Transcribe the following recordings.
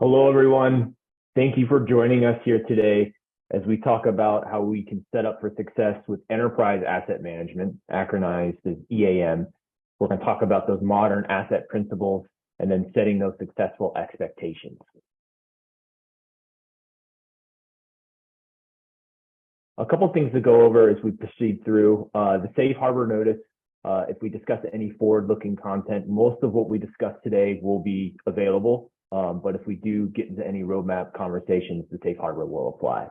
Hello, everyone. Thank you for joining us here today as we talk about how we can set up for success with enterprise asset management, acronized as EAM. We're going to talk about those modern asset principles and then setting those successful expectations. A couple of things to go over as we proceed through the safe harbor notice. If we discuss any forward-looking content, most of what we discuss today will be available. But if we do get into any roadmap conversations, the safe harbor will apply.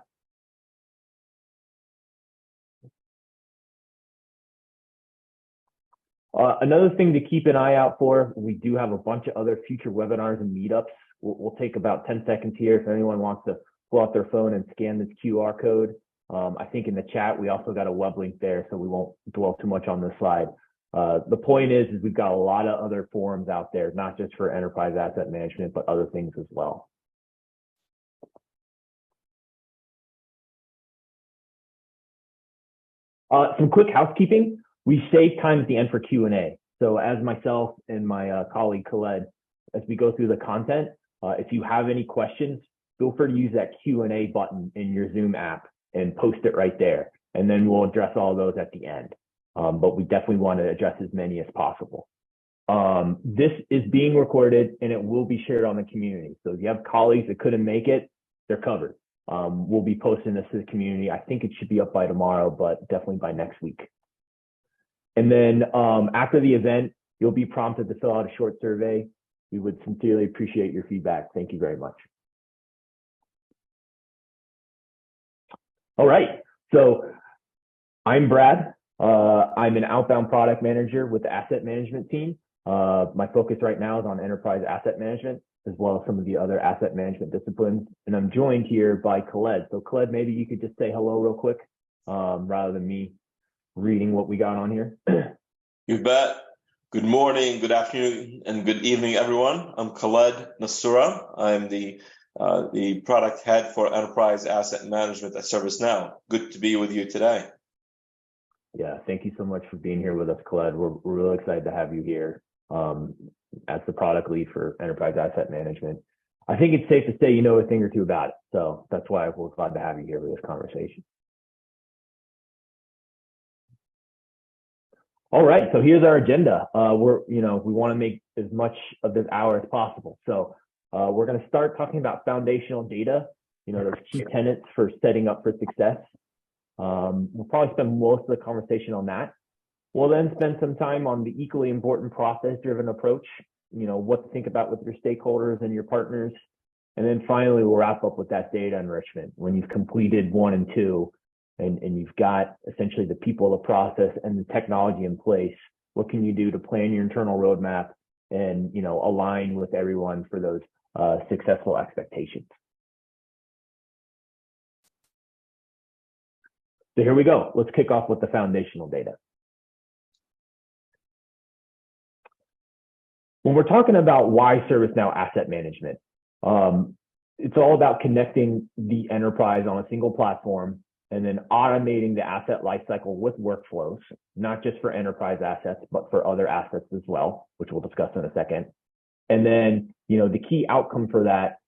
Another thing to keep an eye out for, we do have a bunch of other future webinars and meetups. We'll take about 10 seconds here if anyone wants to pull out their phone and scan this QR code. I think in the chat, we also got a web link there, so we won't dwell too much on this slide. The point is we've got a lot of other forums out there, not just for enterprise asset management, but other things as well. Some quick housekeeping. We save time at the end for Q&A. So as myself and my colleague Khaled, as we go through the content, if you have any questions, feel free to use that Q&A button in your Zoom app and post it right there. And then we'll address all those at the end. But we definitely want to address as many as possible. This is being recorded and it will be shared on the community. So if you have colleagues that couldn't make it, they're covered. We'll be posting this to the community. I think it should be up by tomorrow, but definitely by next week. And then after the event, you'll be prompted to fill out a short survey. We would sincerely appreciate your feedback. Thank you very much. All right, so I'm Brad. I'm an outbound product manager with the asset management team. My focus right now is on enterprise asset management, as well as some of the other asset management disciplines. And I'm joined here by Khaled. So Khaled, maybe you could just say hello real quick, rather than me reading what we got on here. You bet. Good morning, good afternoon, and good evening, everyone. I'm Khaled Nasura. I'm the product head for enterprise asset management at ServiceNow. Good to be with you today. Yeah, thank you so much for being here with us, Khaled. We're really excited to have you here as the product lead for enterprise asset management. I think it's safe to say you know a thing or two about it. So that's why we're glad to have you here for this conversation. All right, so here's our agenda. We want to make as much of this hour as possible. So we're going to start talking about foundational data, those key tenets for setting up for success. We'll probably spend most of the conversation on that. We'll then spend some time on the equally important process-driven approach, what to think about with your stakeholders and your partners. And then finally, we'll wrap up with that data enrichment. When you've completed 1 and 2, and you've got essentially the people, the process, and the technology in place, what can you do to plan your internal roadmap and align with everyone for those successful expectations? So here we go. Let's kick off with the foundational data. When we're talking about why ServiceNow asset management, it's all about connecting the enterprise on a single platform and then automating the asset lifecycle with workflows, not just for enterprise assets, but for other assets as well, which we'll discuss in a second. And then, the key outcome for that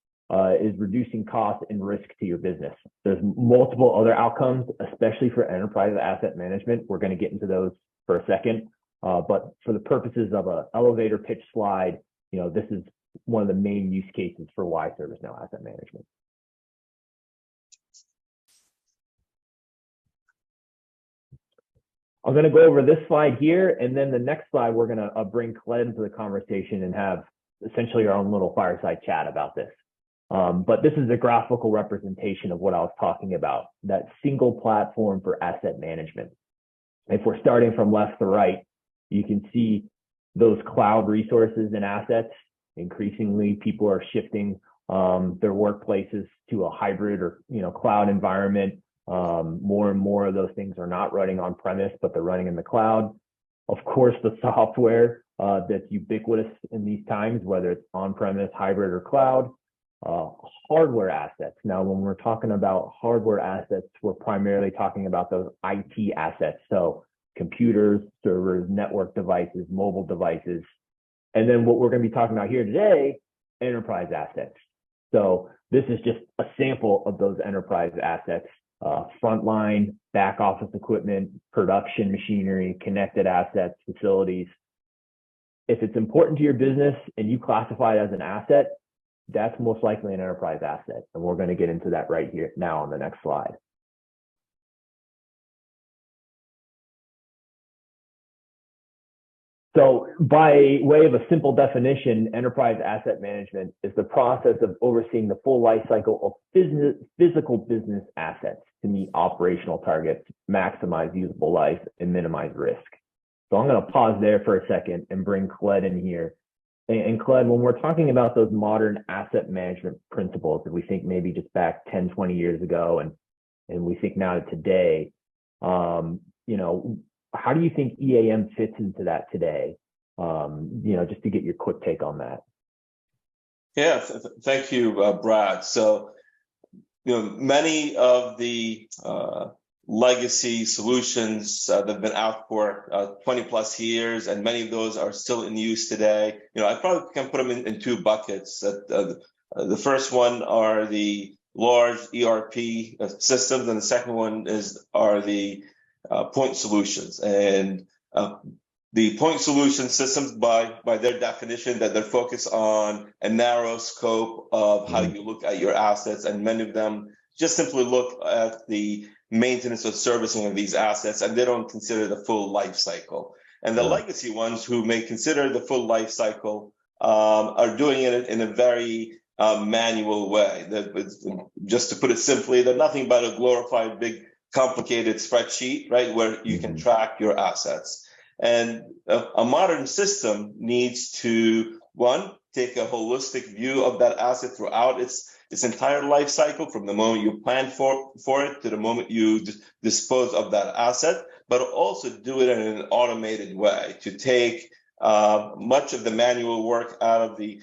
is reducing cost and risk to your business. There's multiple other outcomes, especially for enterprise asset management. We're going to get into those for a second. But for the purposes of an elevator pitch slide, this is one of the main use cases for why ServiceNow asset management. I'm going to go over this slide here, and then the next slide, we're going to bring Khaled into the conversation and have essentially our own little fireside chat about this. But this is a graphical representation of what I was talking about, that single platform for asset management. If we're starting from left to right, you can see those cloud resources and assets. Increasingly, people are shifting their workplaces to a hybrid or cloud environment. More and more of those things are not running on premise, but they're running in the cloud. Of course, the software that's ubiquitous in these times, whether it's on-premise, hybrid, or cloud. Hardware assets. Now, when we're talking about hardware assets, we're primarily talking about those IT assets. So computers, servers, network devices, mobile devices. And then what we're going to be talking about here today, enterprise assets. So this is just a sample of those enterprise assets, frontline, back office equipment, production machinery, connected assets, facilities. If it's important to your business and you classify it as an asset, that's most likely an enterprise asset. And we're going to get into that right here now on the next slide. So by way of a simple definition, enterprise asset management is the process of overseeing the full life cycle of physical business assets to meet operational targets, maximize usable life, and minimize risk. So I'm going to pause there for a second and bring Khaled in here. And Khaled, when we're talking about those modern asset management principles, if we think maybe just back 10, 20 years ago, and we think now to today, how do you think EAM fits into that today? Just to get your quick take on that. Yeah, thank you, Brad. So, many of the legacy solutions that have been out for 20 plus years, and many of those are still in use today. I probably can put them in two buckets. The first one are the large ERP systems, and the second one are the point solutions. And the point solution systems, by their definition, that they're focused on a narrow scope of how you look at your assets, and many of them just simply look at the maintenance or servicing of these assets, and they don't consider the full life cycle. And the legacy ones, who may consider the full life cycle, are doing it in a very manual way. Just to put it simply, they're nothing but a glorified big complicated spreadsheet, right, where you can track your assets. And a modern system needs to, one, take a holistic view of that asset throughout its entire life cycle, from the moment you plan for it to the moment you dispose of that asset, but also do it in an automated way to take much of the manual work out of the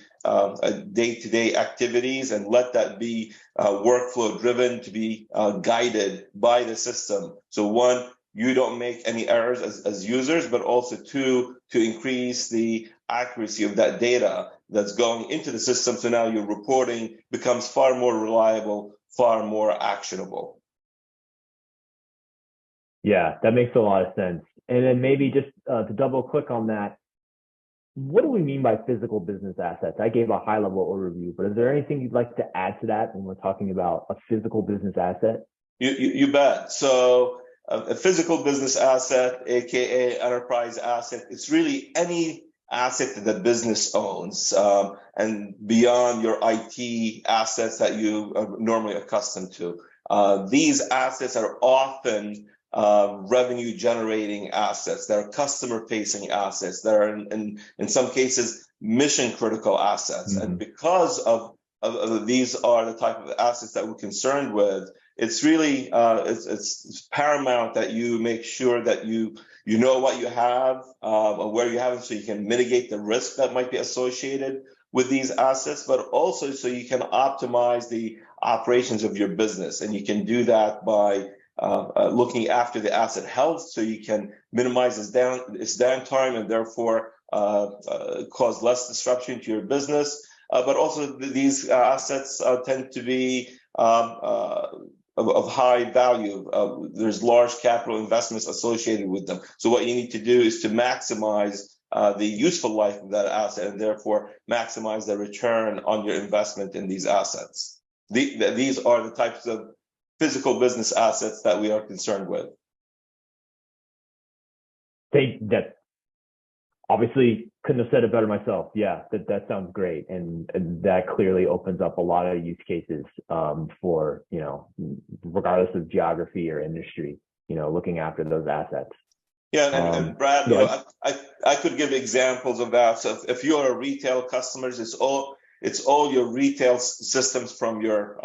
day-to-day activities, and let that be workflow driven, to be guided by the system. So one, you don't make any errors as users, but also two, to increase the accuracy of that data that's going into the system. So now your reporting becomes far more reliable, far more actionable. Yeah, that makes a lot of sense. And then maybe just to double click on that, what do we mean by physical business assets? I gave a high level overview, but is there anything you'd like to add to that when we're talking about a physical business asset? You bet. So a physical business asset, aka enterprise asset, it's really any asset that the business owns, and beyond your IT assets that you are normally accustomed to. These assets are often revenue generating assets. They're customer facing assets. They're in some cases mission critical assets. And because of these are the type of assets that we're concerned with, it's really it's paramount that you make sure that you know what you have, or where you have them, so you can mitigate the risk that might be associated with these assets, but also so you can optimize the operations of your business. And you can do that by looking after the asset health, so you can minimize its downtime and therefore cause less disruption to your business. But also these assets tend to be of high value. There's large capital investments associated with them. So what you need to do is to maximize the useful life of that asset, and therefore maximize the return on your investment in these assets. These are the types of physical business assets that we are concerned with. That obviously couldn't have said it better myself. Yeah, that sounds great. And that clearly opens up a lot of use cases for, regardless of geography or industry, looking after those assets. Yeah, and Brad, I could give examples of that. So if you're a retail customer, it's all your retail systems, from your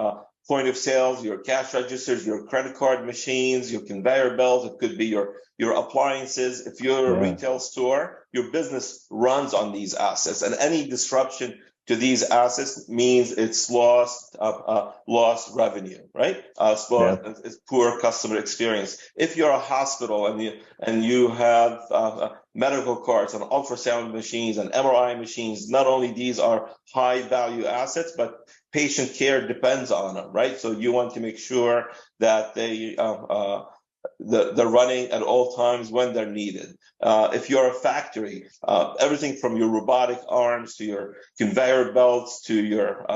point of sales, your cash registers, your credit card machines, your conveyor belts. It could be your appliances. If you're a retail store, your business runs on these assets, and any disruption to these assets means it's lost revenue, right? It's poor customer experience. If you're a hospital and you have medical carts and ultrasound machines and MRI machines. Not only these are high value assets, but patient care depends on them, right? So you want to make sure that they're running at all times when they're needed. If you're a factory, everything from your robotic arms to your conveyor belts to your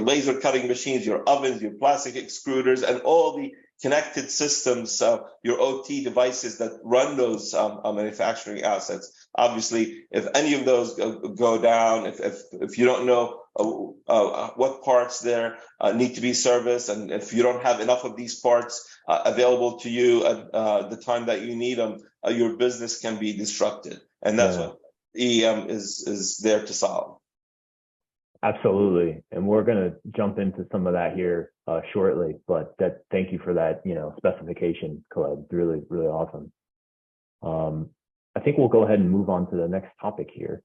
laser cutting machines, your ovens, your plastic extruders, and all the connected systems, your OT devices that run those manufacturing assets. Obviously, if any of those go down, if you don't know what parts there need to be serviced, and if you don't have enough of these parts available to you at the time that you need them, your business can be disrupted, and that's what EAM is there to solve. Absolutely, and we're going to jump into some of that here shortly. But thank you for that, specification, Khaled. Really, really awesome. I think we'll go ahead and move on to the next topic here.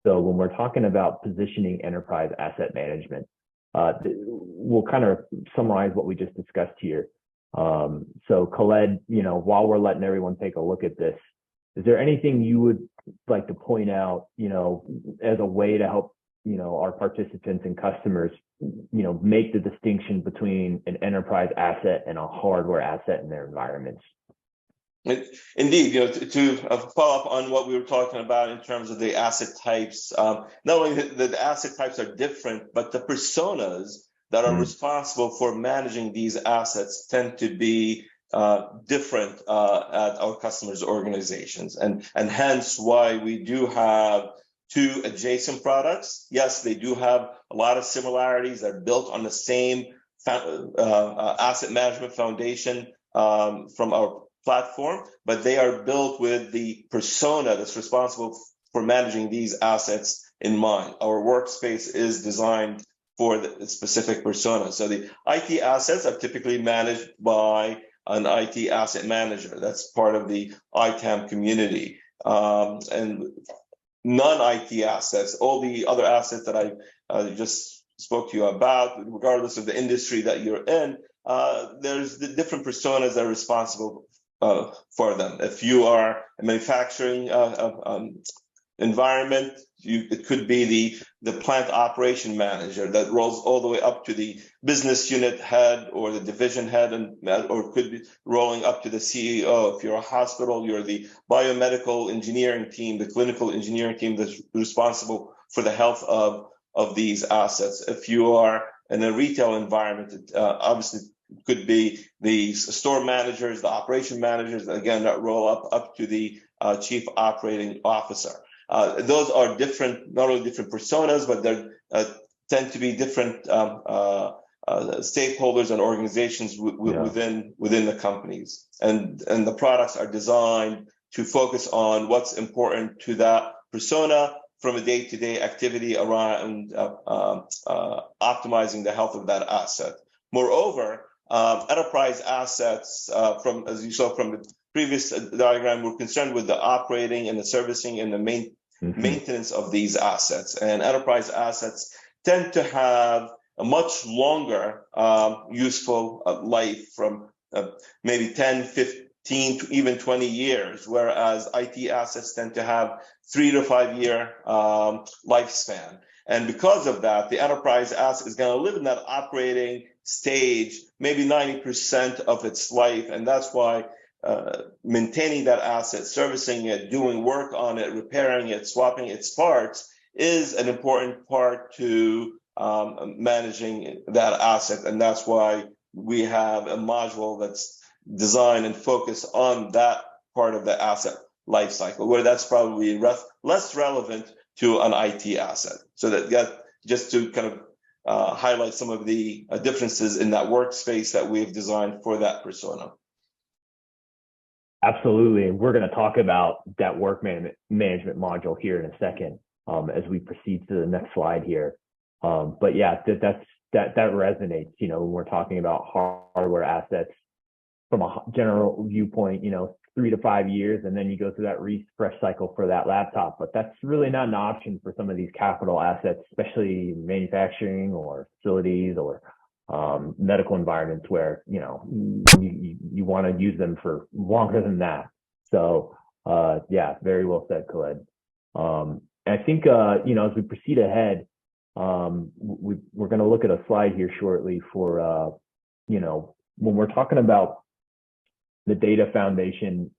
So when we're talking about positioning enterprise asset management, we'll kind of summarize what we just discussed here. So Khaled, while we're letting everyone take a look at this, is there anything you would like to point out, as a way to help, our participants and customers, make the distinction between an enterprise asset and a hardware asset in their environments? Indeed, to follow up on what we were talking about in terms of the asset types, not only the asset types are different, but the personas that are responsible for managing these assets tend to be different at our customers' organizations, and hence why we do have two adjacent products. Yes, they do have a lot of similarities. They're built on the same asset management foundation from our platform, but they are built with the persona that's responsible for managing these assets in mind. Our workspace is designed for the specific persona. So the IT assets are typically managed by an IT asset manager. That's part of the ITAM community. And non-IT assets, all the other assets that I just spoke to you about, regardless of the industry that you're in, there's the different personas that are responsible for them. If you are a manufacturing environment, it could be the plant operation manager that rolls all the way up to the business unit head or the division head, or could be rolling up to the CEO. If you're a hospital, you're the biomedical engineering team, the clinical engineering team that's responsible for the health of these assets. If you are in a retail environment, it obviously could be the store managers, the operation managers, again, that roll up to the chief operating officer. Those are different, not only different personas, but they tend to be different stakeholders and organizations within the companies. And the products are designed to focus on what's important to that persona from a day-to-day activity around optimizing the health of that asset. Moreover, enterprise assets, as you saw from the previous diagram, we're concerned with the operating and the servicing and the maintenance of these assets. And enterprise assets tend to have a much longer useful life, from maybe 10, 15 to even 20 years, whereas IT assets tend to have 3 to 5 year lifespan. And because of that, the enterprise asset is going to live in that operating stage maybe 90% of its life. And that's why maintaining that asset, servicing it, doing work on it, repairing it, swapping its parts is an important part to managing that asset. And that's why we have a module that's designed and focused on that part of the asset lifecycle, where that's probably less relevant to an IT asset. So that just to kind of highlight some of the differences in that workspace that we've designed for that persona. Absolutely, and we're going to talk about that work management module here in a second as we proceed to the next slide here. But yeah, that resonates. When we're talking about hardware assets from a general viewpoint, 3 to 5 years, and then you go through that refresh cycle for that laptop. But that's really not an option for some of these capital assets, especially manufacturing or facilities or medical environments where, you want to use them for longer than that. So, yeah, very well said, Khaled. I think, as we proceed ahead, we're going to look at a slide here shortly for, when we're talking about the data foundation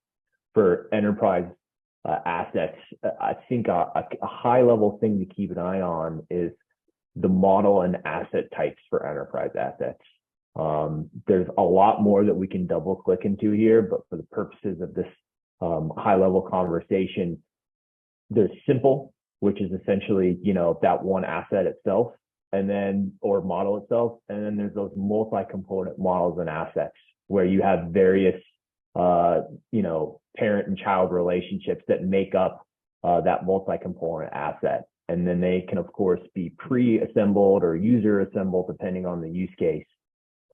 for enterprise assets, I think a high level thing to keep an eye on is the model and asset types for enterprise assets. There's a lot more that we can double click into here, but for the purposes of this high level conversation, there's simple, which is essentially, that one asset itself, and then, or model itself. And then there's those multi-component models and assets where you have various, parent and child relationships that make up that multi-component asset. And then they can, of course, be pre-assembled or user assembled, depending on the use case.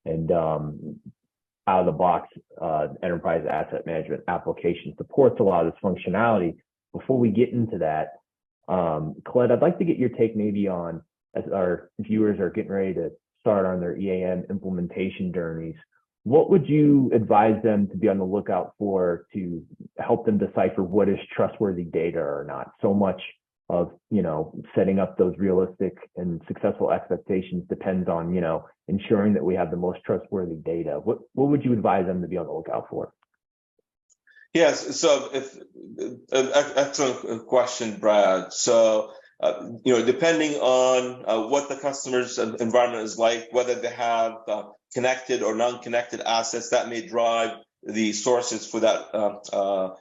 And out of the box, enterprise asset management application supports a lot of this functionality. Before we get into that, Khaled, I'd like to get your take maybe on, as our viewers are getting ready to start on their EAM implementation journeys, what would you advise them to be on the lookout for to help them decipher what is trustworthy data or not? So much of, setting up those realistic and successful expectations depends on, ensuring that we have the most trustworthy data. What would you advise them to be on the lookout for? Yes, so excellent question, Brad. So, depending on what the customer's environment is like, whether they have connected or non-connected assets, that may drive the sources for that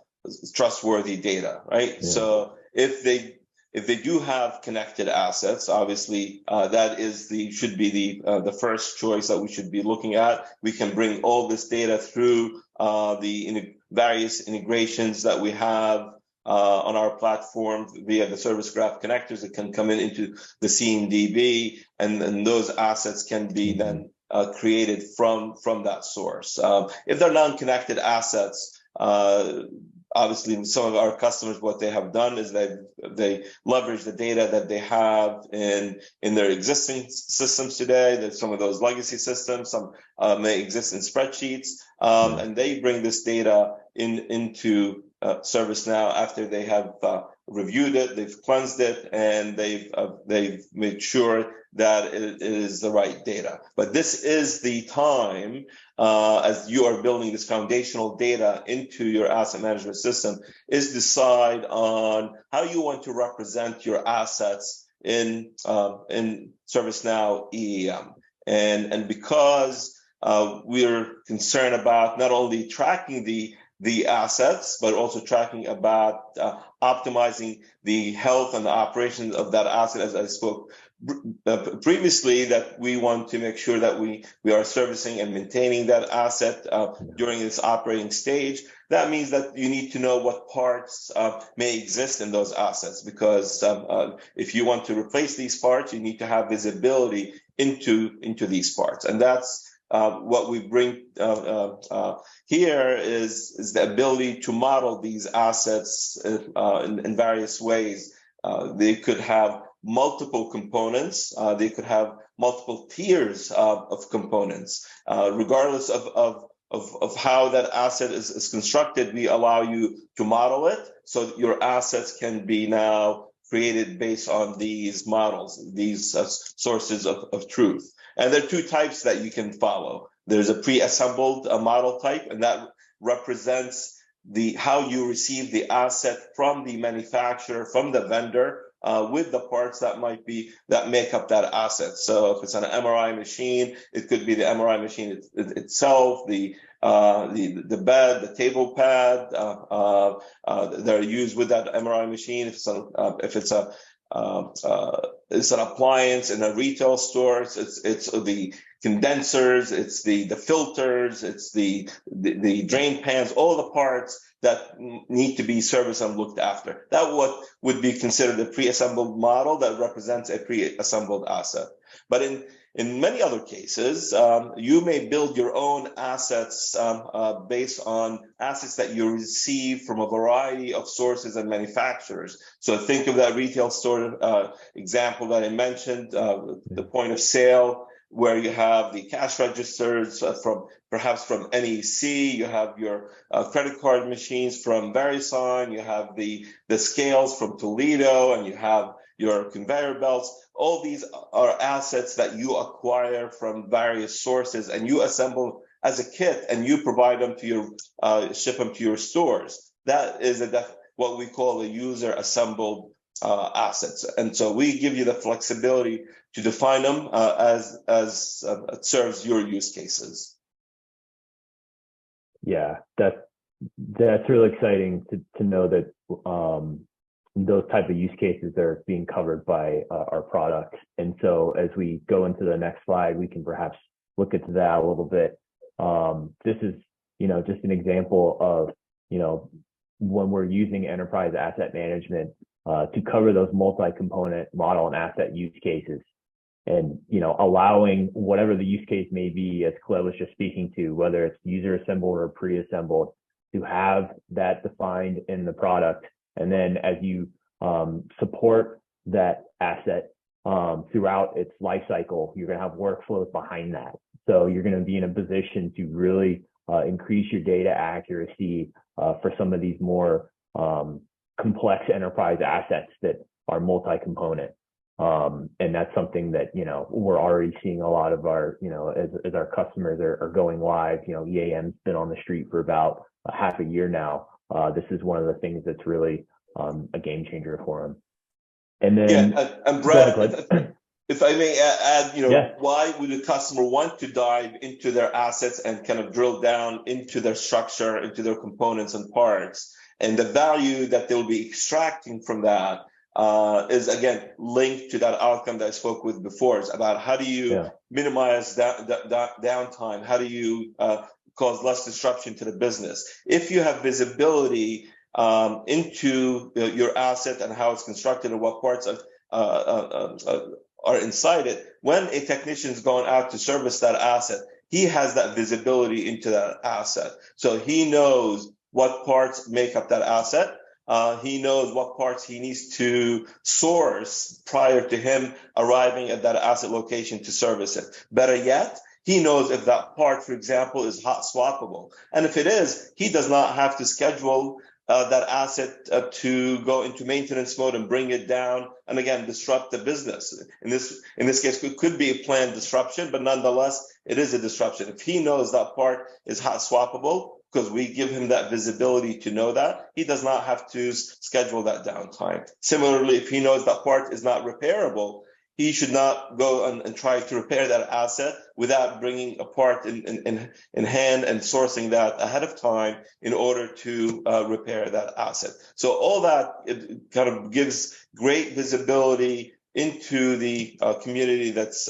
trustworthy data, right? Yeah. So if they do have connected assets, obviously that should be the first choice that we should be looking at. We can bring all this data through the various integrations that we have on our platform via the service graph connectors that can come into the CMDB, and those assets can be then created from that source. If they're non-connected assets, obviously some of our customers, what they have done is they leverage the data that they have in their existing systems today. There's some of those legacy systems, some may exist in spreadsheets, and they bring this data into ServiceNow after they have reviewed it, they've cleansed it, and they've made sure that it is the right data. But this is the time, as you are building this foundational data into your asset management system, is decide on how you want to represent your assets in ServiceNow EAM. And because we're concerned about not only tracking the assets, but also tracking about optimizing the health and the operations of that asset, as I spoke previously, that we want to make sure that we are servicing and maintaining that asset during its operating stage. That means that you need to know what parts may exist in those assets, because if you want to replace these parts, you need to have visibility into these parts. And that's what we bring here is the ability to model these assets in various ways. They could have multiple components. They could have multiple tiers of components. Regardless of how that asset is constructed, we allow you to model it so your assets can be now created based on these models, these sources of truth. And there are two types that you can follow. There's a pre-assembled model type, and that represents how you receive the asset from the manufacturer, from the vendor, with the parts that make up that asset. So if it's an MRI machine, it could be the MRI machine itself, the bed, the table pad that are used with that MRI machine. If it's an appliance in a retail store, it's the condensers, it's the filters, it's the drain pans, all the parts that need to be serviced and looked after. That what would be considered a pre-assembled model that represents a pre-assembled asset. But in many other cases, you may build your own assets based on assets that you receive from a variety of sources and manufacturers. So think of that retail store example that I mentioned, the point of sale. where you have the cash registers from perhaps from NEC, you have your credit card machines from VeriSign, you have the scales from Toledo, and you have your conveyor belts. All these are assets that you acquire from various sources, and you assemble as a kit, and you provide them to your ship them to your stores. That is what we call a user assembled assets, and so we give you the flexibility to define them as it serves your use cases. Yeah, that's really exciting to know that those type of use cases are being covered by our product. And so as we go into the next slide, we can perhaps look into that a little bit. This is, just an example of, when we're using enterprise asset management to cover those multi-component model and asset use cases, and allowing whatever the use case may be, as Claire was just speaking to, whether it's user assembled or pre-assembled, to have that defined in the product. And then as you support that asset throughout its life cycle, you're going to have workflows behind that. So you're going to be in a position to really increase your data accuracy for some of these more complex enterprise assets that are multi-component. And that's something that, we're already seeing a lot of our, as our customers are going live. EAM's been on the street for about half a year now. This is one of the things that's really a game changer for them. And then, and Brad, if I may add, why would a customer want to dive into their assets and kind of drill down into their structure, into their components and parts, and the value that they'll be extracting from that is again linked to that outcome that I spoke with before. It's about how do you minimize that downtime? How do you cause less disruption to the business? If you have visibility into your asset and how it's constructed and what parts are inside it, when a technician's going out to service that asset, he has that visibility into that asset. So he knows what parts make up that asset. He knows what parts he needs to source prior to him arriving at that asset location to service it. Better yet, he knows if that part, for example, is hot swappable. And if it is, he does not have to schedule that asset to go into maintenance mode and bring it down and again disrupt the business. In this case, it could be a planned disruption, but nonetheless, it is a disruption. If he knows that part is hot swappable, because we give him that visibility to know that, he does not have to schedule that downtime. Similarly, if he knows that part is not repairable, he should not go and try to repair that asset without bringing a part in hand and sourcing that ahead of time in order to repair that asset. So all that, it kind of gives great visibility into the community that's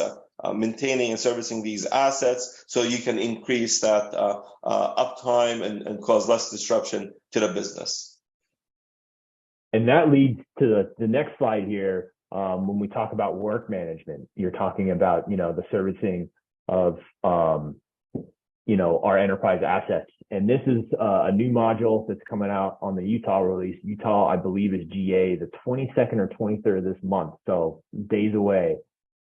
maintaining and servicing these assets, so you can increase that uptime and cause less disruption to the business. And that leads to the next slide here. When we talk about work management, you're talking about, the servicing of, our enterprise assets. And this is a new module that's coming out on the Utah release. Utah, I believe, is GA the 22nd or 23rd of this month, so days away.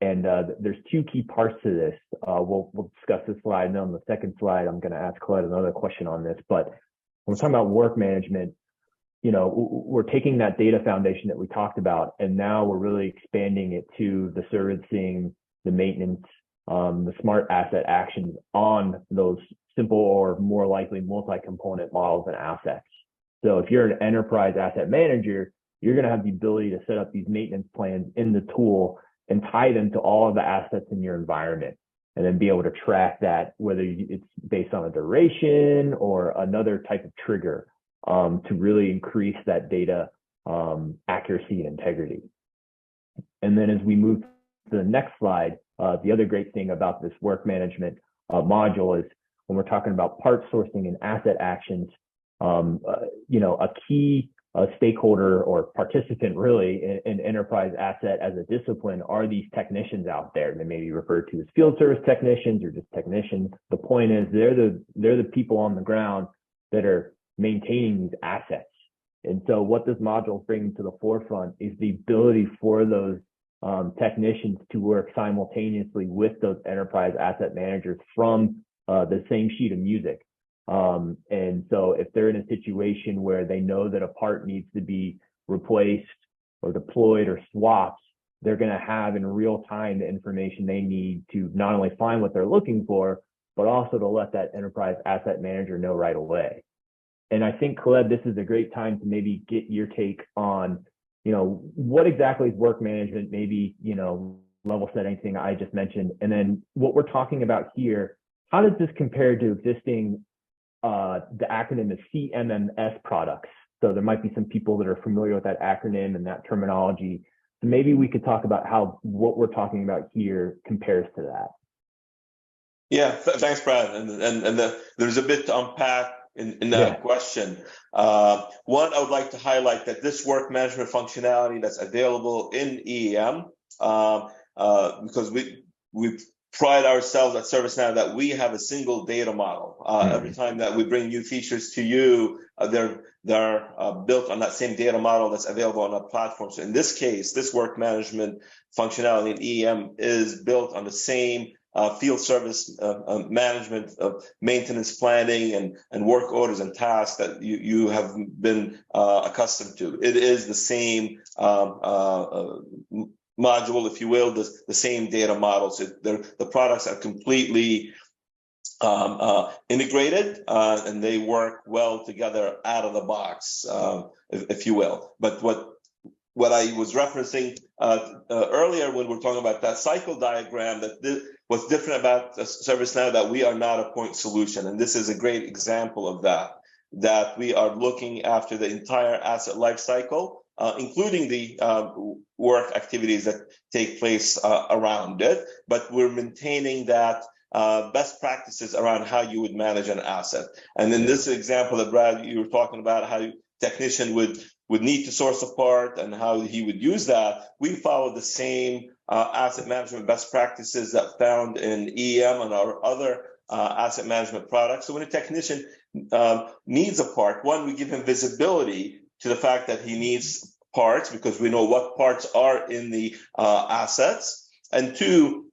And there's two key parts to this. We'll discuss this slide, and then on the second slide, I'm going to ask Colette another question on this. But when we're talking about work management, we're taking that data foundation that we talked about, and now we're really expanding it to the servicing, the maintenance, the smart asset actions on those simple or more likely multi-component models and assets. So if you're an enterprise asset manager, you're going to have the ability to set up these maintenance plans in the tool and tie them to all of the assets in your environment, and then be able to track that, whether it's based on a duration or another type of trigger, to really increase that data accuracy and integrity. And then as we move to the next slide, the other great thing about this work management module is when we're talking about part sourcing and asset actions, a key stakeholder or participant really in enterprise asset as a discipline are these technicians out there. They may be referred to as field service technicians or just technicians. The point is they're the people on the ground that are maintaining these assets. And so what this module is bringing to the forefront is the ability for those technicians to work simultaneously with those enterprise asset managers from the same sheet of music. And so if they're in a situation where they know that a part needs to be replaced or deployed or swapped, they're going to have in real time the information they need to not only find what they're looking for, but also to let that enterprise asset manager know right away. And I think, Khaled, this is a great time to maybe get your take on, what exactly is work management, maybe, level set anything I just mentioned. And then what we're talking about here, how does this compare to existing, the acronym is CMMS products? So there might be some people that are familiar with that acronym and that terminology. So maybe we could talk about how what we're talking about here compares to that. Yeah, thanks, Brad. And there's a bit to unpack in that question. One, I would like to highlight that this work management functionality that's available in EAM, because we pride ourselves at ServiceNow that we have a single data model. Every time that we bring new features to you, they're built on that same data model that's available on our platform. So in this case, this work management functionality in EAM is built on the same field service management of maintenance planning and work orders and tasks that you have been accustomed to. It is the same module, if you will, the same data model. So the products are completely integrated and they work well together out of the box, if you will. But what I was referencing earlier when we're talking about that cycle diagram, what's different about ServiceNow, that we are not a point solution. And this is a great example of that we are looking after the entire asset life cycle, including the work activities that take place around it, but we're maintaining that best practices around how you would manage an asset. And in this example that Brad, you were talking about how technician would need to source a part and how he would use that, we follow the same asset management best practices that found in EAM and our other asset management products. So when a technician needs a part, one, we give him visibility to the fact that he needs parts because we know what parts are in the assets. And two,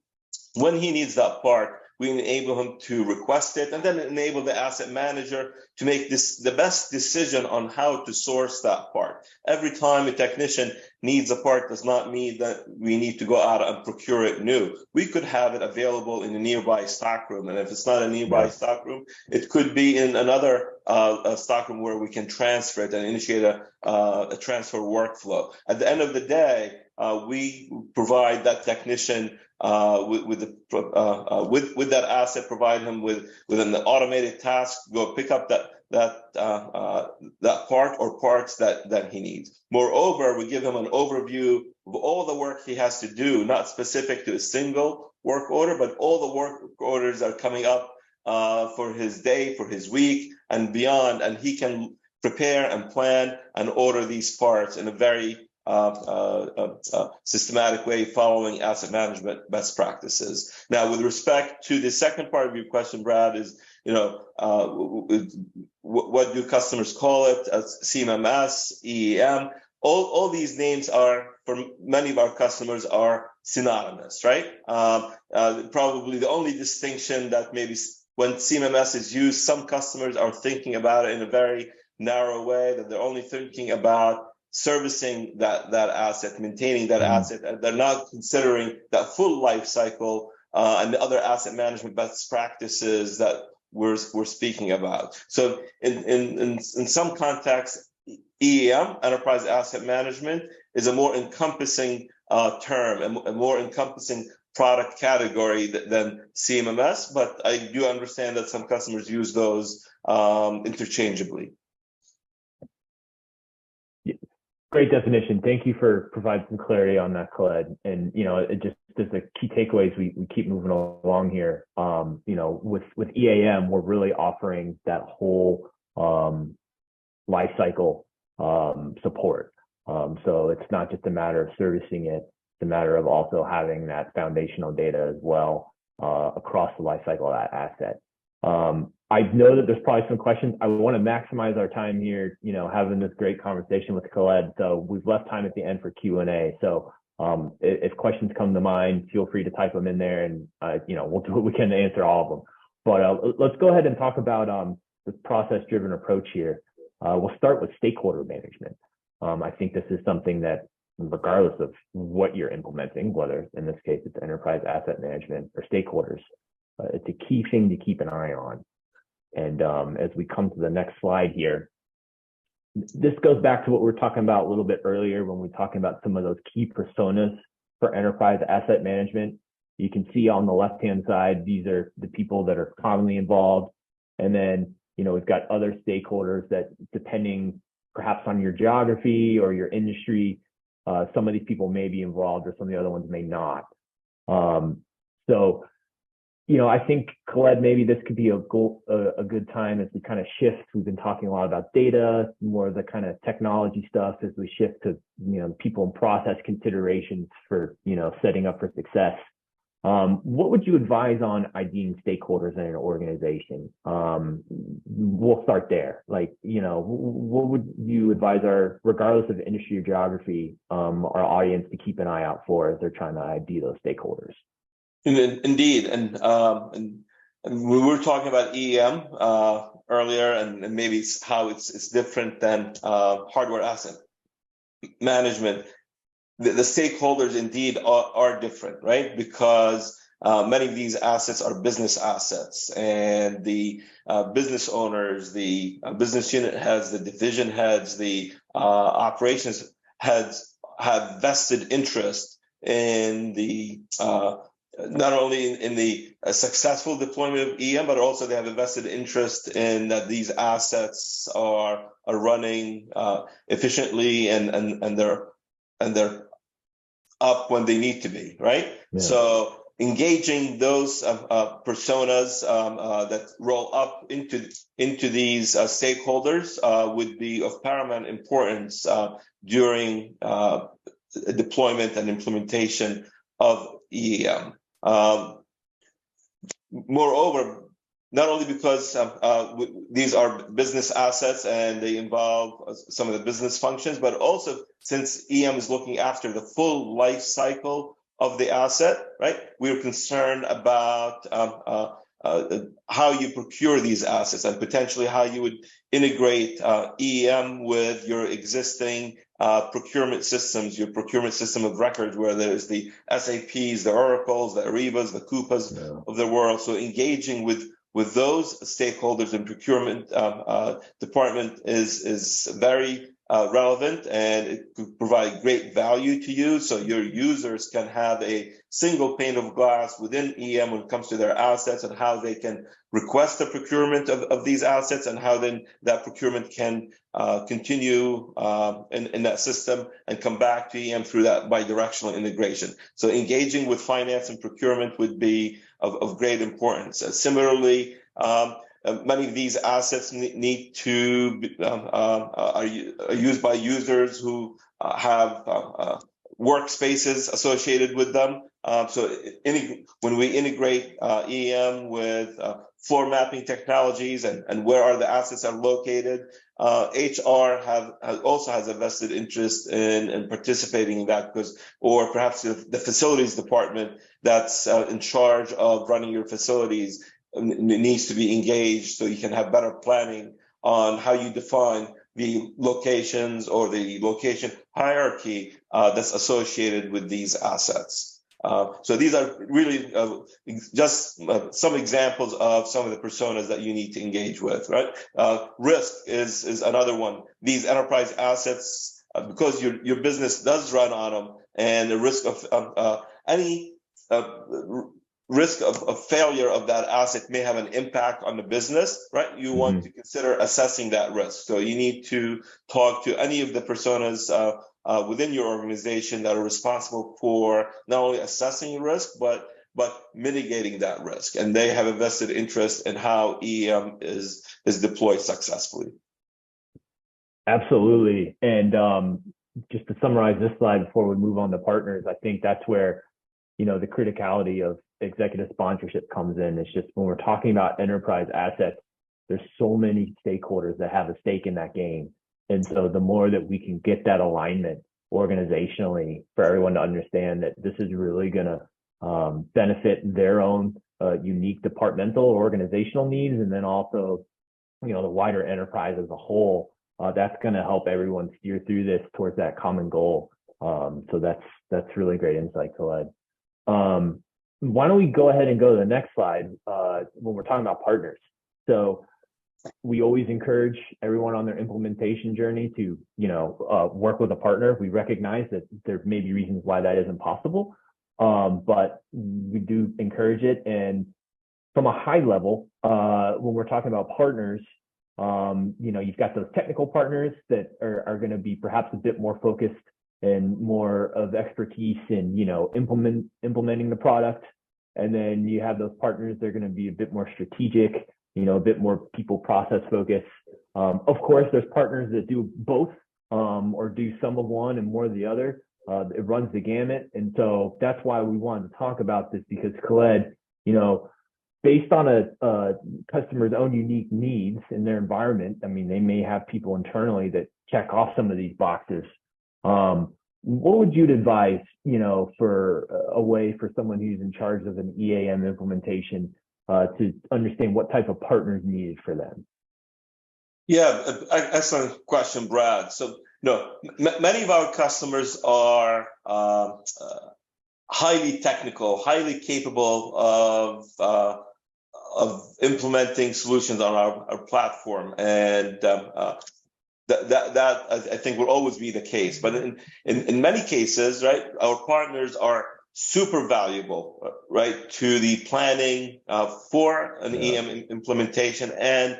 when he needs that part, we enable him to request it and then enable the asset manager to make the best decision on how to source that part. Every time a technician needs a part does not mean that we need to go out and procure it new. We could have it available in a nearby stockroom. And if it's not a nearby stockroom, it could be in another stockroom where we can transfer it and initiate a transfer workflow. At the end of the day, we provide that technician with that asset, provide him with an automated task, go pick up that part or parts that he needs. Moreover, we give him an overview of all the work he has to do, not specific to a single work order, but all the work orders are coming up for his day, for his week, and beyond, and he can prepare and plan and order these parts in a very systematic way, following asset management best practices. Now, with respect to the second part of your question, Brad, is what do customers call it? CMMS, EAM. All these names are, for many of our customers, are synonymous, right? Probably the only distinction that maybe when CMMS is used, some customers are thinking about it in a very narrow way, that they're only thinking about servicing that asset, maintaining that asset, and they're not considering that full life cycle and the other asset management best practices that we're speaking about. So in some contexts, EAM, Enterprise Asset Management, is a more encompassing term, a more encompassing product category than CMMS, but I do understand that some customers use those interchangeably. Great definition. Thank you for providing some clarity on that, Khaled. And it just is the key takeaways we keep moving along here. With EAM, we're really offering that whole life cycle support. So it's not just a matter of servicing it; it's a matter of also having that foundational data as well across the life cycle of that asset. I know that there's probably some questions. I want to maximize our time here, having this great conversation with Khaled. So we've left time at the end for Q&A. So If questions come to mind, feel free to type them in there, and we'll do what we can to answer all of them. But let's go ahead and talk about the process-driven approach here. We'll start with stakeholder management. I think this is something that, regardless of what you're implementing, whether in this case it's enterprise asset management or stakeholders, it's a key thing to keep an eye on. And as we come to the next slide here, this goes back to what we were talking about a little bit earlier when we were talking about some of those key personas for enterprise asset management. You can see on the left-hand side, these are the people that are commonly involved. And then, we've got other stakeholders that, depending perhaps on your geography or your industry, some of these people may be involved or some of the other ones may not. So, I think, Khaled, maybe this could be a good time as we kind of shift. We've been talking a lot about data, more of the kind of technology stuff as we shift to, people and process considerations for, setting up for success. What would you advise on IDing stakeholders in an organization? We'll start there. Like, what would you advise regardless of industry or geography, our audience to keep an eye out for as they're trying to ID those stakeholders? Indeed, and we were talking about EAM earlier, and maybe how it's different than hardware asset management. The stakeholders indeed are different, right? Because many of these assets are business assets, and the business owners, the business unit heads, the division heads, the operations heads have vested interest in the not only in the successful deployment of EAM, but also they have a vested interest in that these assets are running efficiently and they're up when they need to be, right? Yeah. So engaging those personas that roll up into these stakeholders would be of paramount importance during deployment and implementation of EAM. Moreover, not only because these are business assets and they involve some of the business functions, but also since EAM is looking after the full life cycle of the asset, right? We're concerned about how you procure these assets and potentially how you would integrate EAM with your existing procurement systems, your procurement system of record, where there's the SAPs, the Oracles, the Arivas, the Coupas of the world. So engaging with those stakeholders in procurement department is very relevant, and it could provide great value to you. So your users can have a single pane of glass within EAM when it comes to their assets and how they can request the procurement of these assets, and how then that procurement can continue in that system and come back to EAM through that bidirectional integration. So engaging with finance and procurement would be of great importance. Similarly, many of these assets need to are used by users who have workspaces associated with them. So when we integrate EAM with floor mapping technologies and where are the assets are located, HR also has a vested interest in participating in that, or perhaps the facilities department that's in charge of running your facilities needs to be engaged, so you can have better planning on how you define the locations or the location hierarchy that's associated with these assets. So these are really just some examples of some of the personas that you need to engage with, right? Risk is another one. These enterprise assets, because your business does run on them, and the risk of any risk of failure of that asset may have an impact on the business, right? You want to consider assessing that risk. So you need to talk to any of the personas within your organization that are responsible for not only assessing risk, but mitigating that risk. And they have a vested interest in how EAM is deployed successfully. Absolutely. And just to summarize this slide before we move on to partners, I think that's where, the criticality of executive sponsorship comes in. It's just when we're talking about enterprise assets, there's so many stakeholders that have a stake in that game. And so the more that we can get that alignment organizationally for everyone to understand that this is really going to benefit their own unique departmental or organizational needs, and then also, the wider enterprise as a whole. That's going to help everyone steer through this towards that common goal. So that's really great insight, Khaled. Why don't we go ahead and go to the next slide when we're talking about partners. So we always encourage everyone on their implementation journey to, work with a partner. We recognize that there may be reasons why that isn't possible, but we do encourage it. And from a high level, when we're talking about partners, you've got those technical partners that are going to be perhaps a bit more focused and more of expertise in, implementing the product. And then you have those partners that are going to be a bit more strategic, a bit more people process focused. Of course, there's partners that do both or do some of one and more of the other. It runs the gamut. And so that's why we wanted to talk about this, because Khaled, based on a customer's own unique needs in their environment, I mean, they may have people internally that check off some of these boxes. What would you advise, for a way for someone who's in charge of an EAM implementation to understand what type of partners needed for them? Yeah, excellent question, Brad. So, many of our customers are highly technical, highly capable of implementing solutions on our platform, and that I think will always be the case. But in many cases, right, our partners are super valuable, right, to the planning for an EAM implementation and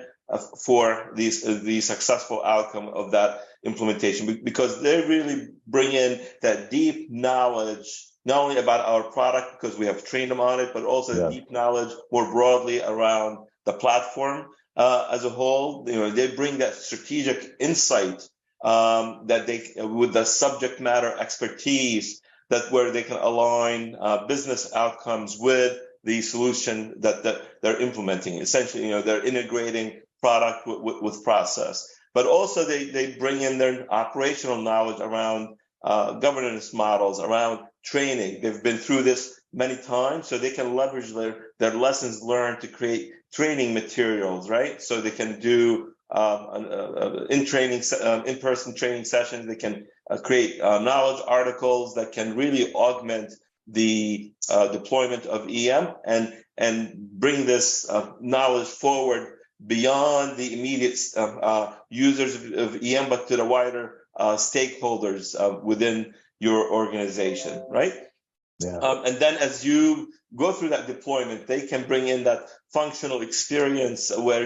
for the successful outcome of that implementation, because they really bring in that deep knowledge, not only about our product because we have trained them on it, but also deep knowledge more broadly around the platform as a whole. They bring that strategic insight that they, with the subject matter expertise, that where they can align business outcomes with the solution that they're implementing. Essentially, they're integrating product with process, but also they bring in their operational knowledge around governance models, around training. They've been through this many times, so they can leverage their lessons learned to create training materials, right? So they can do in-person training sessions. They can create knowledge articles that can really augment the deployment of EM and bring this knowledge forward beyond the immediate users of EM, but to the wider stakeholders within your organization, right? Yeah. And then as you go through that deployment, they can bring in that functional experience where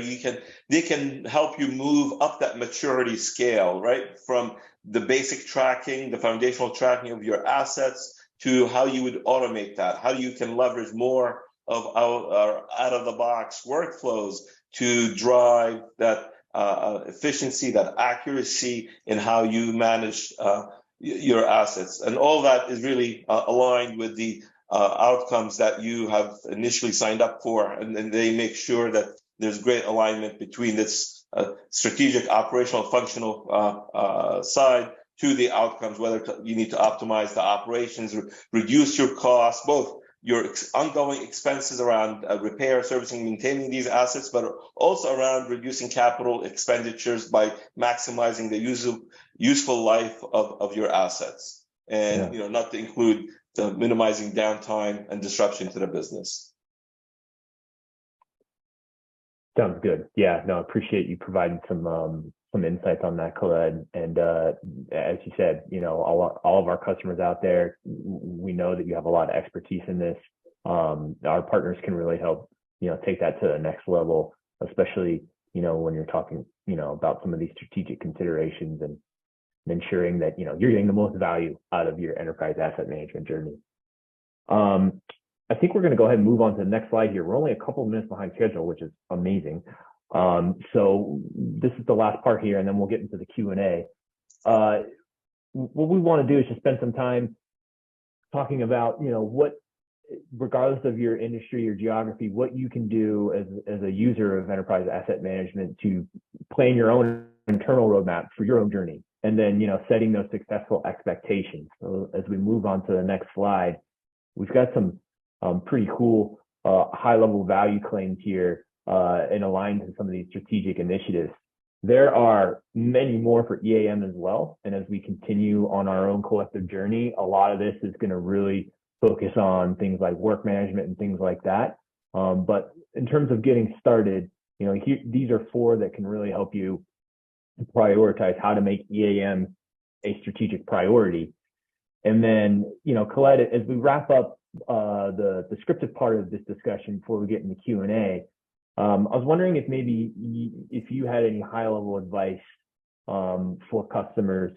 they can help you move up that maturity scale, right? From the basic tracking, the foundational tracking of your assets, to how you would automate that, how you can leverage more of our out-of-the-box workflows to drive that efficiency, that accuracy in how you manage your assets. And all that is really aligned with the outcomes that you have initially signed up for. And then they make sure that there's great alignment between this strategic, operational, functional side to the outcomes, whether you need to optimize the operations, reduce your costs, both your ongoing expenses around repair, servicing, maintaining these assets, but also around reducing capital expenditures by maximizing the useful life of your assets, and not to include the minimizing downtime and disruption to the business. Sounds good. Yeah, no, appreciate you providing some insights on that, Khaled. And as you said, all of our customers out there, we know that you have a lot of expertise in this. Our partners can really help, take that to the next level, especially, when you're talking, about some of these strategic considerations and ensuring that, you're getting the most value out of your enterprise asset management journey. I think we're going to go ahead and move on to the next slide here. We're only a couple of minutes behind schedule, which is amazing. So this is the last part here, and then we'll get into the Q&A. What we want to do is just spend some time talking about, what, regardless of your industry or geography, what you can do as a user of enterprise asset management to plan your own internal roadmap for your own journey and then, setting those successful expectations. So as we move on to the next slide, we've got some pretty cool high-level value claims here and aligned to some of these strategic initiatives. There are many more for EAM as well. And as we continue on our own collective journey, a lot of this is going to really focus on things like work management and things like that. But in terms of getting started, these are 4 that can really help you prioritize how to make EAM a strategic priority. And then, Khaled, as we wrap up the descriptive part of this discussion before we get into Q&A, I was wondering if maybe if you had any high-level advice for customers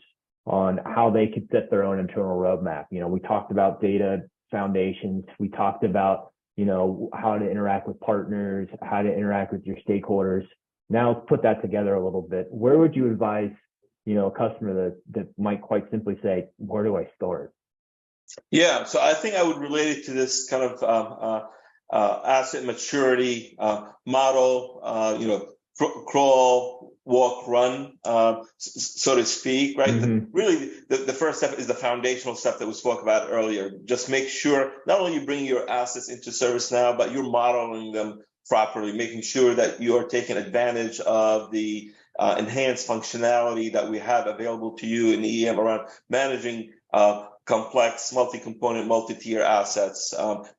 on how they could set their own internal roadmap. We talked about data foundations. We talked about, how to interact with partners, how to interact with your stakeholders. Now let's put that together a little bit. Where would you advise, a customer that might quite simply say, where do I start? Yeah, so I think I would relate it to this kind of asset maturity model, crawl, walk, run, so to speak, right? Mm-hmm. Really, the first step is the foundational step that we spoke about earlier. Just make sure not only you bring your assets into ServiceNow, but you're modeling them properly, making sure that you are taking advantage of the enhanced functionality that we have available to you in EAM around managing complex, multi-component, multi-tier assets,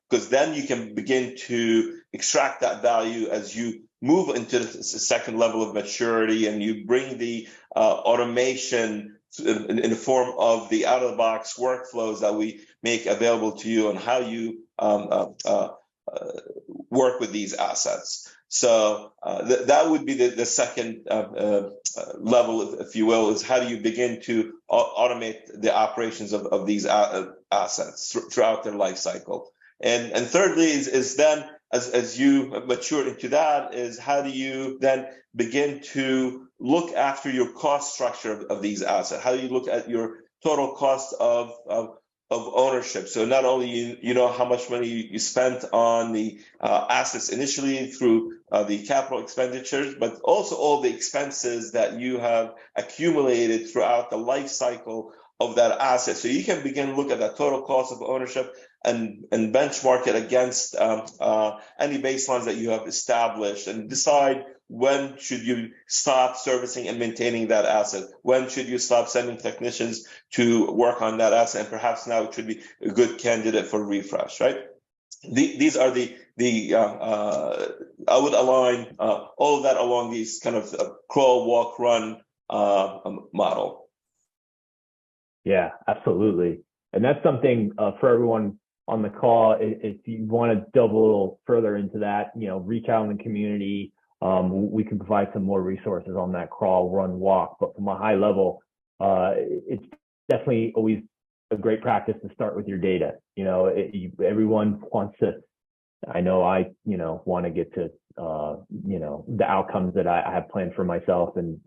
because then you can begin to extract that value as you move into the second level of maturity, and you bring the automation in the form of the out-of-the-box workflows that we make available to you on how you work with these assets. So that would be the second level, if you will, is how do you begin to automate the operations of these assets throughout their life cycle. And thirdly is then, as you mature into that, is how do you then begin to look after your cost structure of these assets? How do you look at your total cost of ownership? So not only you know how much money you spent on the assets initially through the capital expenditures, but also all the expenses that you have accumulated throughout the life cycle of that asset. So you can begin to look at that total cost of ownership and benchmark it against any baselines that you have established, and decide when should you stop servicing and maintaining that asset? When should you stop sending technicians to work on that asset? And perhaps now it should be a good candidate for refresh, right? These are I would align all of that along these kind of crawl, walk, run model. Yeah, absolutely. And that's something for everyone on the call. If you want to delve a little further into that, reach out in the community. We can provide some more resources on that crawl, run, walk. But from a high level, it's definitely always a great practice to start with your data. Everyone wants to. I know I, want to get to, the outcomes that I have planned for myself and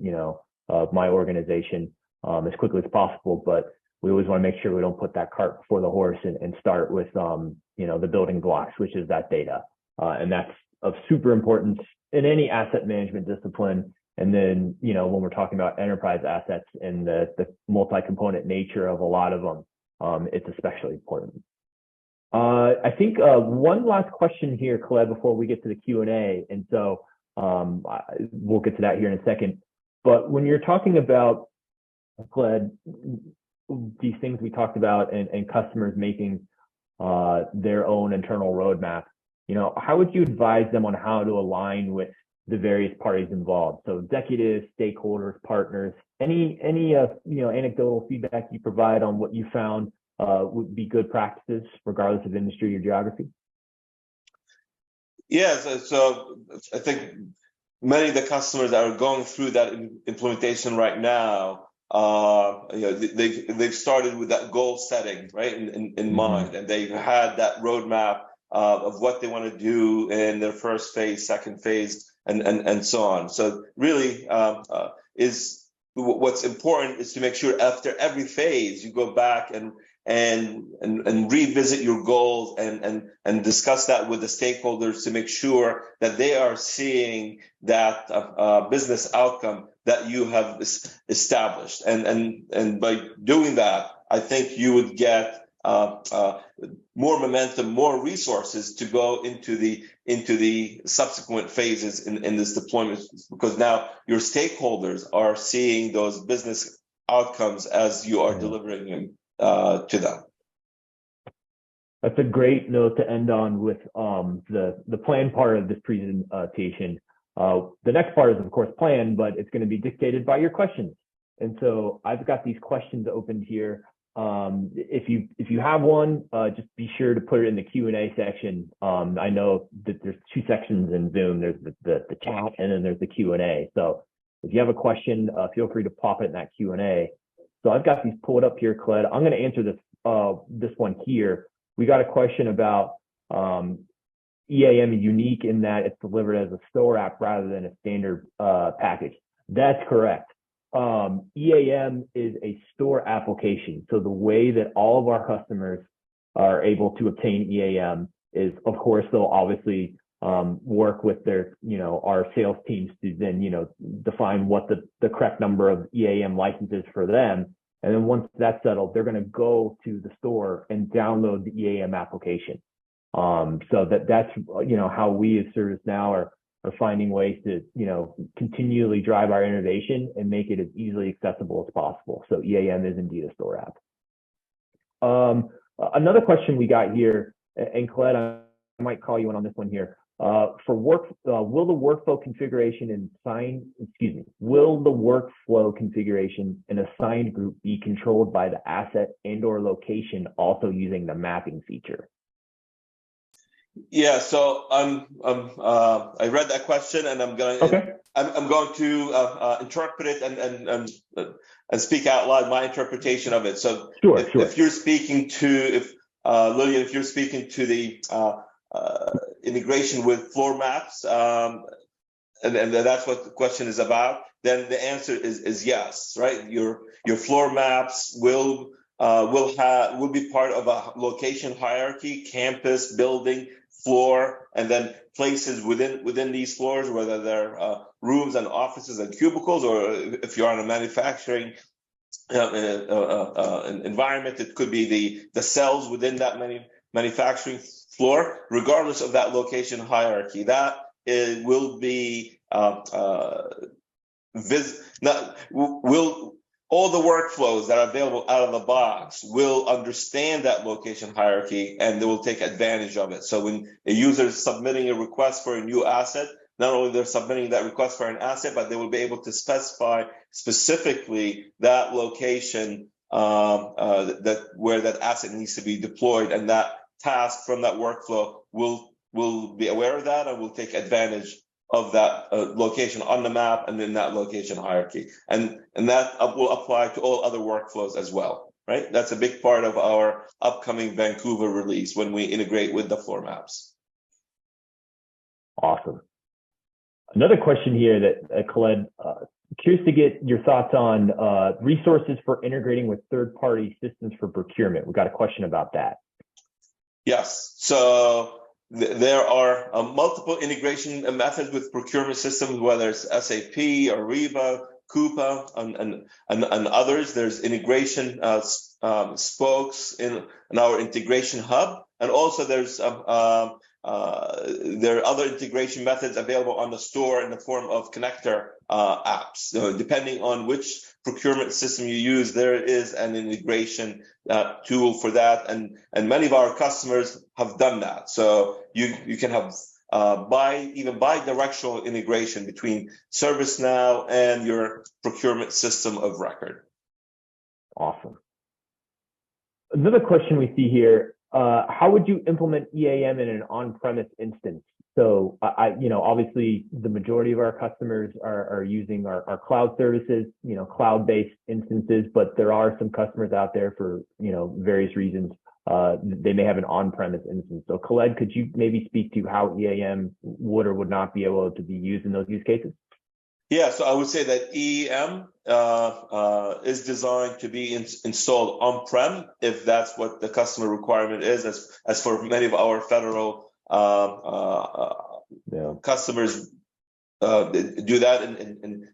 my organization as quickly as possible. But we always want to make sure we don't put that cart before the horse and start with, the building blocks, which is that data, and that's of super importance in any asset management discipline. And then, when we're talking about enterprise assets and the multi-component nature of a lot of them, it's especially important. I think one last question here, Khaled, before we get to the Q&A. And so we'll get to that here in a second. But when you're talking about, Khaled, these things we talked about and customers making their own internal roadmap, how would you advise them on how to align with the various parties involved? So executives, stakeholders, partners, any anecdotal feedback you provide on what you found would be good practices, regardless of industry or geography? Yeah, so I think many of the customers that are going through that implementation right now, they've started with that goal setting, right, in mind, and they've had that roadmap of what they want to do in their first phase, second phase, and so on. So really, what's important is to make sure after every phase you go back and and revisit your goals and discuss that with the stakeholders to make sure that they are seeing that business outcome that you have established. And by doing that, I think you would get more momentum, more resources to go into the subsequent phases in this deployment, because now your stakeholders are seeing those business outcomes as you are delivering them to them. That's a great note to end on with the plan part of this presentation. The next part is, of course, plan, but it's going to be dictated by your questions. And so I've got these questions opened here. If you have one, just be sure to put it in the Q&A section. I know that there's two sections in Zoom. There's the chat, and then there's the Q&A. So if you have a question, feel free to pop it in that Q&A. So I've got these pulled up here, Khaled. I'm going to answer this one here. We got a question about EAM is unique in that it's delivered as a store app rather than a standard package. That's correct. EAM is a store application. So the way that all of our customers are able to obtain EAM is, of course, they'll obviously work with their, our sales teams to then, define what the correct number of EAM licenses for them. And then once that's settled, they're going to go to the store and download the EAM application. So that's, how we as ServiceNow are finding ways to, continually drive our innovation and make it as easily accessible as possible. So EAM is indeed a store app. Another question we got here, and Khaled, I might call you in on this one here. Will the workflow configuration in assigned group be controlled by the asset and/or location, also using the mapping feature? Yeah, so I read that question, and I'm going to interpret it and speak out loud my interpretation of it. So sure. If you're speaking to Lillian, if you're speaking to the integration with floor maps, and that's what the question is about, then the answer is yes, right? Your floor maps will be part of a location hierarchy, campus, building, floor, and then places within these floors, whether they're rooms and offices and cubicles, or if you're on a manufacturing environment, it could be the cells within that manufacturing floor. Regardless of that location hierarchy, that will be all the workflows that are available out of the box will understand that location hierarchy, and they will take advantage of it. So when a user is submitting a request for a new asset, not only they're submitting that request for an asset, but they will be able to specify specifically that location where that asset needs to be deployed, and that task from that workflow will be aware of that and will take advantage of that location on the map and in that location hierarchy. And that will apply to all other workflows as well, right? That's a big part of our upcoming Vancouver release when we integrate with the floor maps. Awesome. Another question here that Khaled, curious to get your thoughts on resources for integrating with third-party systems for procurement. We got a question about that. Yes. So there are multiple integration methods with procurement systems, whether it's SAP, Ariba, Coupa, and others. There's integration spokes in our integration hub, and also there are other integration methods available on the store in the form of connector apps. So depending on which procurement system you use, there is an integration tool for that, and many of our customers have done that. So you can have bi-directional integration between ServiceNow and your procurement system of record. Awesome. Another question we see here: how would you implement EAM in an on-premise instance? So obviously the majority of our customers are using our cloud services, cloud-based instances, but there are some customers out there for, various reasons. They may have an on-premise instance. So Khaled, could you maybe speak to how EAM would or would not be able to be used in those use cases? Yeah, so I would say that EAM is designed to be installed on-prem if that's what the customer requirement is. As for many of our federal customers do that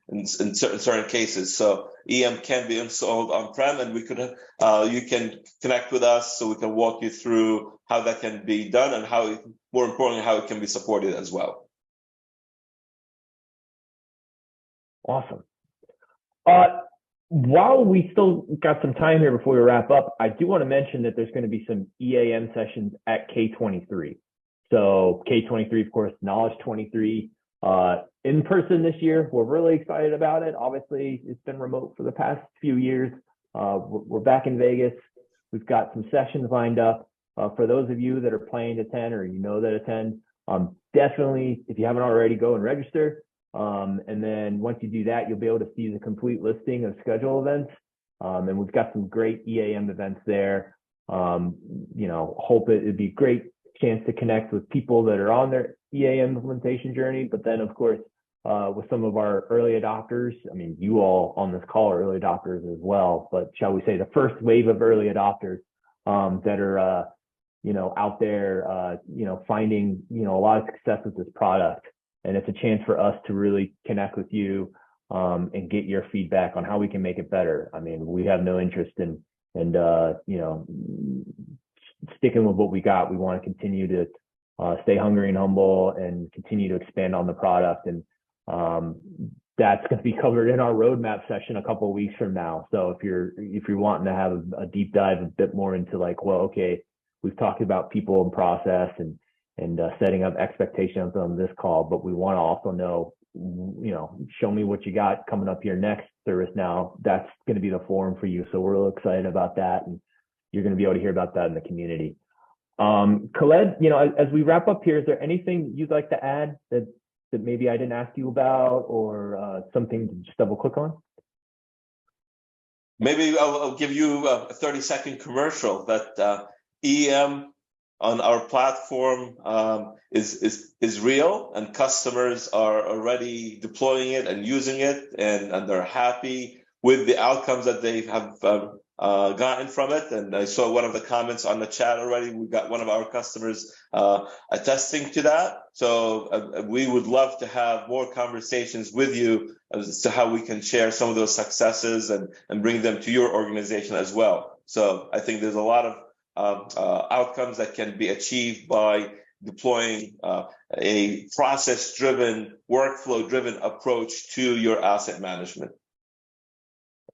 in certain cases. So EAM can be installed on-prem, and we could you can connect with us so we can walk you through how that can be done and how, more importantly, how it can be supported as well. Awesome. While we still got some time here before we wrap up, I do want to mention that there's going to be some EAM sessions at K23. So K23, of course, Knowledge 23, in person this year. We're really excited about it. Obviously, it's been remote for the past few years. We're back in Vegas. We've got some sessions lined up. For those of you that are planning to attend or that attend, definitely, if you haven't already, go and register. And then once you do that, you'll be able to see the complete listing of scheduled events. And we've got some great EAM events there. Hope it'd be a great chance to connect with people that are on their EAM implementation journey. But then, of course, with some of our early adopters, I mean, you all on this call are early adopters as well. But shall we say the first wave of early adopters that are, out there, finding, a lot of success with this product. And it's a chance for us to really connect with you and get your feedback on how we can make it better. I mean, we have no interest in sticking with what we got. We want to continue to stay hungry and humble and continue to expand on the product. And that's going to be covered in our roadmap session a couple of weeks from now. So if you're wanting to have a deep dive a bit more into okay, we've talked about people and process and setting up expectations on this call, but we want to also know, show me what you got coming up here next, ServiceNow. That's going to be the forum for you. So we're real excited about that, and you're going to be able to hear about that in the community. Khaled, as we wrap up here, is there anything you'd like to add that maybe I didn't ask you about, or something to just double click on? Maybe I'll give you a 30-second commercial that EAM on our platform is real, and customers are already deploying it and using it, and they're happy with the outcomes that they have gotten from it. And I saw one of the comments on the chat already. We got one of our customers attesting to that. So we would love to have more conversations with you as to how we can share some of those successes and bring them to your organization as well. So I think there's a lot of outcomes that can be achieved by deploying a process-driven, workflow-driven approach to your asset management.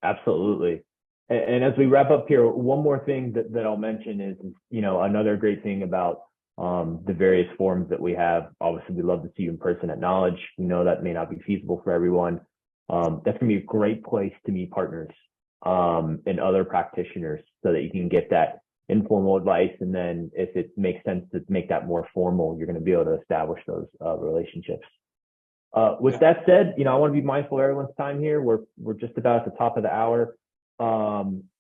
Absolutely. And as we wrap up here, one more thing that I'll mention is, another great thing about the various forums that we have. Obviously, we love to see you in person at Knowledge. We know that may not be feasible for everyone. That's going to be a great place to meet partners and other practitioners so that you can get that informal advice. And then if it makes sense to make that more formal, you're going to be able to establish those relationships. With that said, I want to be mindful of everyone's time here. We're just about at the top of the hour.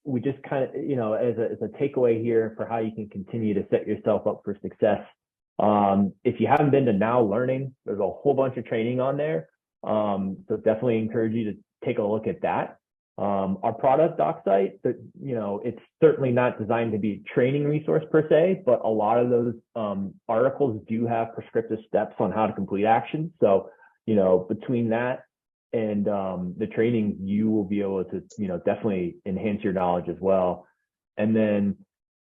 We just kind of, as a takeaway here for how you can continue to set yourself up for success. If you haven't been to Now Learning, there's a whole bunch of training on there. So definitely encourage you to take a look at that. Our product doc site, it's certainly not designed to be a training resource per se, but a lot of those articles do have prescriptive steps on how to complete actions. So, between that and the training, you will be able to, definitely enhance your knowledge as well. And then,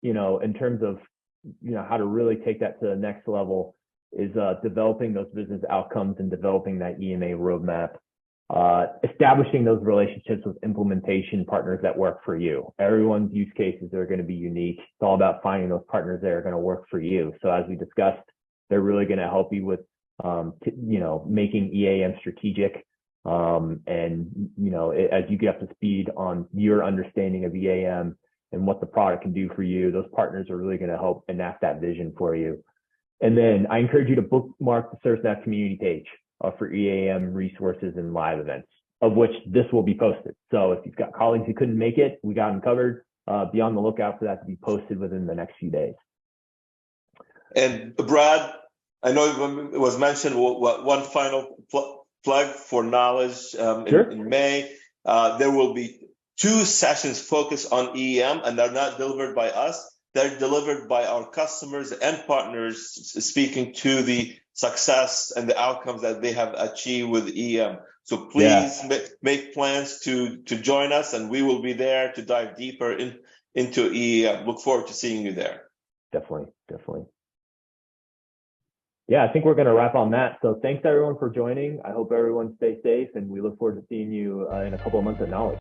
in terms of, how to really take that to the next level is developing those business outcomes and developing that EMA roadmap. Establishing those relationships with implementation partners that work for you. Everyone's use cases are going to be unique. It's all about finding those partners that are going to work for you. So as we discussed, they're really going to help you with, making EAM strategic. As you get up to speed on your understanding of EAM and what the product can do for you, those partners are really going to help enact that vision for you. And then I encourage you to bookmark the ServiceNow community page for EAM resources and live events, of which this will be posted. So if you've got colleagues who couldn't make it, we got them covered. Be on the lookout for that to be posted within the next few days. And Brad, I know it was mentioned, one final plug for knowledge Sure. in May. There will be 2 sessions focused on EAM, and they're not delivered by us. They're delivered by our customers and partners, speaking to the success and the outcomes that they have achieved with EAM. So please make plans to join us, and we will be there to dive deeper into EAM. Look forward to seeing you there. Definitely. Yeah, I think we're going to wrap on that. So thanks everyone for joining. I hope everyone stays safe, and we look forward to seeing you in a couple of months at Knowledge.